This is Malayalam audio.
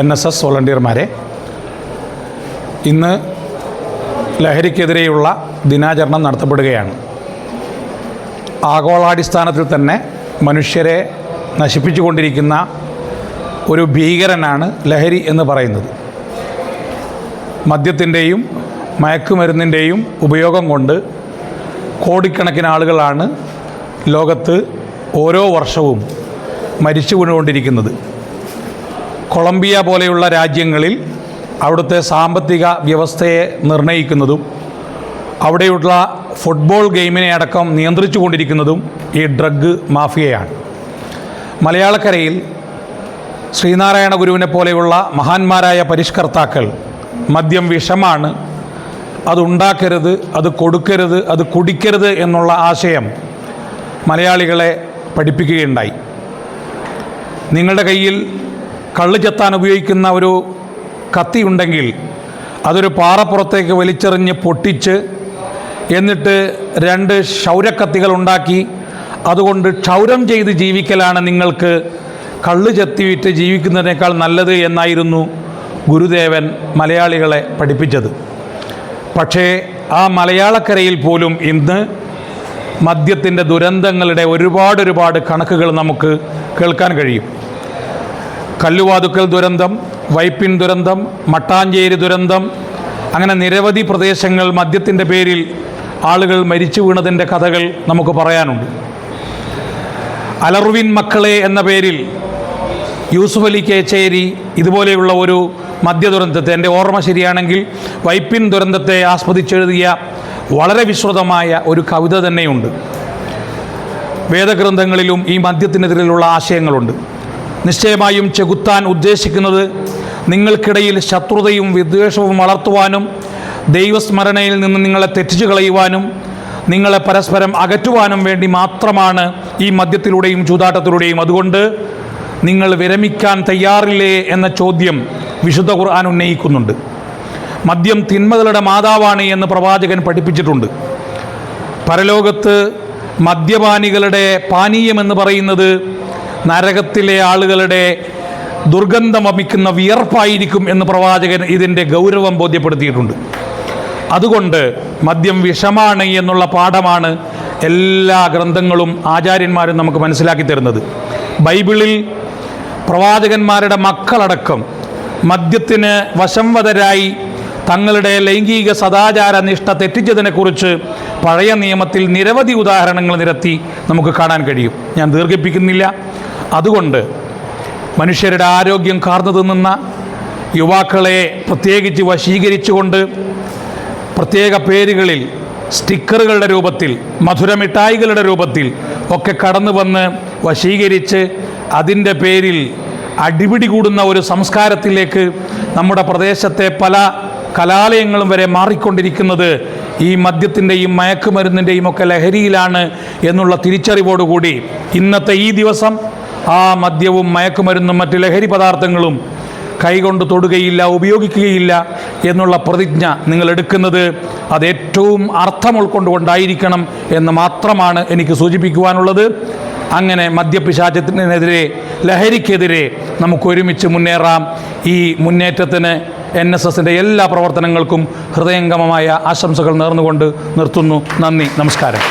NSS വോളണ്ടിയർമാരെ, ഇന്ന് ലഹരിക്കെതിരെയുള്ള ദിനാചരണം നടത്തപ്പെടുകയാണ്. ആഗോളാടിസ്ഥാനത്തിൽ തന്നെ മനുഷ്യരെ നശിപ്പിച്ചുകൊണ്ടിരിക്കുന്ന ഒരു ഭീകരനാണ് ലഹരി എന്ന് പറയുന്നത്. മദ്യത്തിൻ്റെയും മയക്കുമരുന്നിൻ്റെയും ഉപയോഗം കൊണ്ട് കോടിക്കണക്കിന് ആളുകളാണ് ലോകത്ത് ഓരോ വർഷവും മരിച്ചു വീണുകൊണ്ടിരിക്കുന്നത്. കൊളംബിയ പോലെയുള്ള രാജ്യങ്ങളിൽ അവിടുത്തെ സാമ്പത്തിക വ്യവസ്ഥയെ നിർണ്ണയിക്കുന്നതും അവിടെയുള്ള ഫുട്ബോൾ ഗെയിമിനെ അടക്കം നിയന്ത്രിച്ചു കൊണ്ടിരിക്കുന്നതും ഈ ഡ്രഗ് മാഫിയയാണ്. മലയാളക്കരയിൽ ശ്രീനാരായണ ഗുരുവിനെ പോലെയുള്ള മഹാന്മാരായ പരിഷ്കർത്താക്കൾ മദ്യം വിഷമാണ്, അതുണ്ടാക്കരുത്, അത് കൊടുക്കരുത്, അത് കുടിക്കരുത് എന്നുള്ള ആശയം മലയാളികളെ പഠിപ്പിക്കുകയുണ്ടായി. നിങ്ങളുടെ കയ്യിൽ കള്ള് ചെത്താൻ ഉപയോഗിക്കുന്ന ഒരു കത്തിയുണ്ടെങ്കിൽ അതൊരു പാറപ്പുറത്തേക്ക് വലിച്ചെറിഞ്ഞ് പൊട്ടിച്ച് എന്നിട്ട് 2 ക്ഷൗരക്കത്തികൾ ഉണ്ടാക്കി അതുകൊണ്ട് ക്ഷൗരം ചെയ്ത് ജീവിക്കലാണ് നിങ്ങൾക്ക് കള്ള് ചെത്തിവിറ്റ് ജീവിക്കുന്നതിനേക്കാൾ നല്ലത് എന്നായിരുന്നു ഗുരുദേവൻ മലയാളികളെ പഠിപ്പിച്ചത്. പക്ഷേ ആ മലയാളക്കരയിൽ പോലും ഇന്ന് മദ്യത്തിൻ്റെ ദുരന്തങ്ങളുടെ ഒരുപാട് കണക്കുകൾ നമുക്ക് കേൾക്കാൻ കഴിയും. കല്ലുവാതുക്കൽ ദുരന്തം, വൈപ്പിൻ ദുരന്തം, മട്ടാഞ്ചേരി ദുരന്തം, അങ്ങനെ നിരവധി പ്രദേശങ്ങൾ മദ്യത്തിൻ്റെ പേരിൽ ആളുകൾ മരിച്ചു വീണതിൻ്റെ കഥകൾ നമുക്ക് പറയാനുണ്ട്. അലർവിൻ മക്കളെ എന്ന പേരിൽ യൂസുഫ് അലി കേച്ചേരി ഇതുപോലെയുള്ള ഒരു മദ്യ ദുരന്തത്തെ, എൻ്റെ ഓർമ്മ ശരിയാണെങ്കിൽ വൈപ്പിൻ ദുരന്തത്തെ ആസ്വദിച്ചെഴുതിയ വളരെ വിശ്രുതമായ ഒരു കവിത തന്നെയുണ്ട്. വേദഗ്രന്ഥങ്ങളിലും ഈ മദ്യത്തിനെതിരെയുള്ള ആശയങ്ങളുണ്ട്. നിശ്ചയമായും ചെകുത്താൻ ഉദ്ദേശിക്കുന്നത് നിങ്ങൾക്കിടയിൽ ശത്രുതയും വിദ്വേഷവും വളർത്തുവാനും ദൈവസ്മരണയിൽ നിന്ന് നിങ്ങളെ തെറ്റിച്ചു കളയുവാനും നിങ്ങളെ പരസ്പരം അകറ്റുവാനും വേണ്ടി മാത്രമാണ് ഈ മദ്യത്തിലൂടെയും ചൂതാട്ടത്തിലൂടെയും. അതുകൊണ്ട് നിങ്ങൾ വിരമിക്കാൻ തയ്യാറില്ലേ എന്ന ചോദ്യം വിശുദ്ധ ഖുർആൻ ഉന്നയിക്കുന്നുണ്ട്. മദ്യം തിന്മകളുടെ മാതാവാണ് എന്ന് പ്രവാചകൻ പഠിപ്പിച്ചിട്ടുണ്ട്. പരലോകത്ത് മദ്യപാനികളുടെ പാനീയമെന്ന് പറയുന്നത് നരകത്തിലെ ആളുകളുടെ ദുർഗന്ധം വമിക്കുന്ന വിയർപ്പായിരിക്കും എന്ന് പ്രവാചകൻ ഇതിൻ്റെ ഗൗരവം ബോധ്യപ്പെടുത്തിയിട്ടുണ്ട്. അതുകൊണ്ട് മദ്യം വിഷമാണ് എന്നുള്ള പാഠമാണ് എല്ലാ ഗ്രന്ഥങ്ങളും ആചാര്യന്മാരും നമുക്ക് മനസ്സിലാക്കി തരുന്നത്. ബൈബിളിൽ പ്രവാചകന്മാരുടെ മക്കളടക്കം മദ്യത്തിന് വശംവദരായി തങ്ങളുടെ ലൈംഗിക സദാചാര നിഷ്ഠ തെറ്റിച്ചതിനെക്കുറിച്ച് പഴയ നിയമത്തിൽ നിരവധി ഉദാഹരണങ്ങൾ നിരത്തി നമുക്ക് കാണാൻ കഴിയും. ഞാൻ ദീർഘിപ്പിക്കുന്നില്ല. അതുകൊണ്ട് മനുഷ്യരുടെ ആരോഗ്യം കാർന്നു തിന്നുന്ന യുവാക്കളെ പ്രത്യേകിച്ച് വശീകരിച്ചുകൊണ്ട് പ്രത്യേക പേരുകളിൽ സ്റ്റിക്കറുകളുടെ രൂപത്തിൽ, മധുരമിഠായികളുടെ രൂപത്തിൽ ഒക്കെ കടന്നു വന്ന് വശീകരിച്ച് അതിൻ്റെ പേരിൽ അടിപിടി കൂടുന്ന ഒരു സംസ്കാരത്തിലേക്ക് നമ്മുടെ പ്രദേശത്തെ പല കലാലയങ്ങളും വരെ മാറിക്കൊണ്ടിരിക്കുന്നത് ഈ മദ്യത്തിൻ്റെയും മയക്കുമരുന്നിൻ്റെയും ഒക്കെ ലഹരിയിലാണ് എന്നുള്ള തിരിച്ചറിവോടുകൂടി ഇന്നത്തെ ഈ ദിവസം ആ മദ്യവും മയക്കുമരുന്നും മറ്റ് ലഹരി പദാർത്ഥങ്ങളും കൈകൊണ്ട് തൊടുകയില്ല, ഉപയോഗിക്കുകയില്ല എന്നുള്ള പ്രതിജ്ഞ നിങ്ങൾ എടുക്കുന്നത് അത് ഏറ്റവും അർത്ഥം ഉൾക്കൊണ്ടുകൊണ്ടായിരിക്കണം എന്ന് മാത്രമാണ് എനിക്ക് സൂചിപ്പിക്കുവാനുള്ളത്. അങ്ങനെ മദ്യപിശാചത്തിനെതിരെ, ലഹരിക്കെതിരെ നമുക്ക് ഒരുമിച്ച് മുന്നേറാം. ഈ മുന്നേറ്റത്തിന് NSSൻ്റെ എല്ലാ പ്രവർത്തനങ്ങൾക്കും ഹൃദയംഗമമായ ആശംസകൾ നേർന്നുകൊണ്ട് നിർത്തുന്നു. നന്ദി, നമസ്കാരം.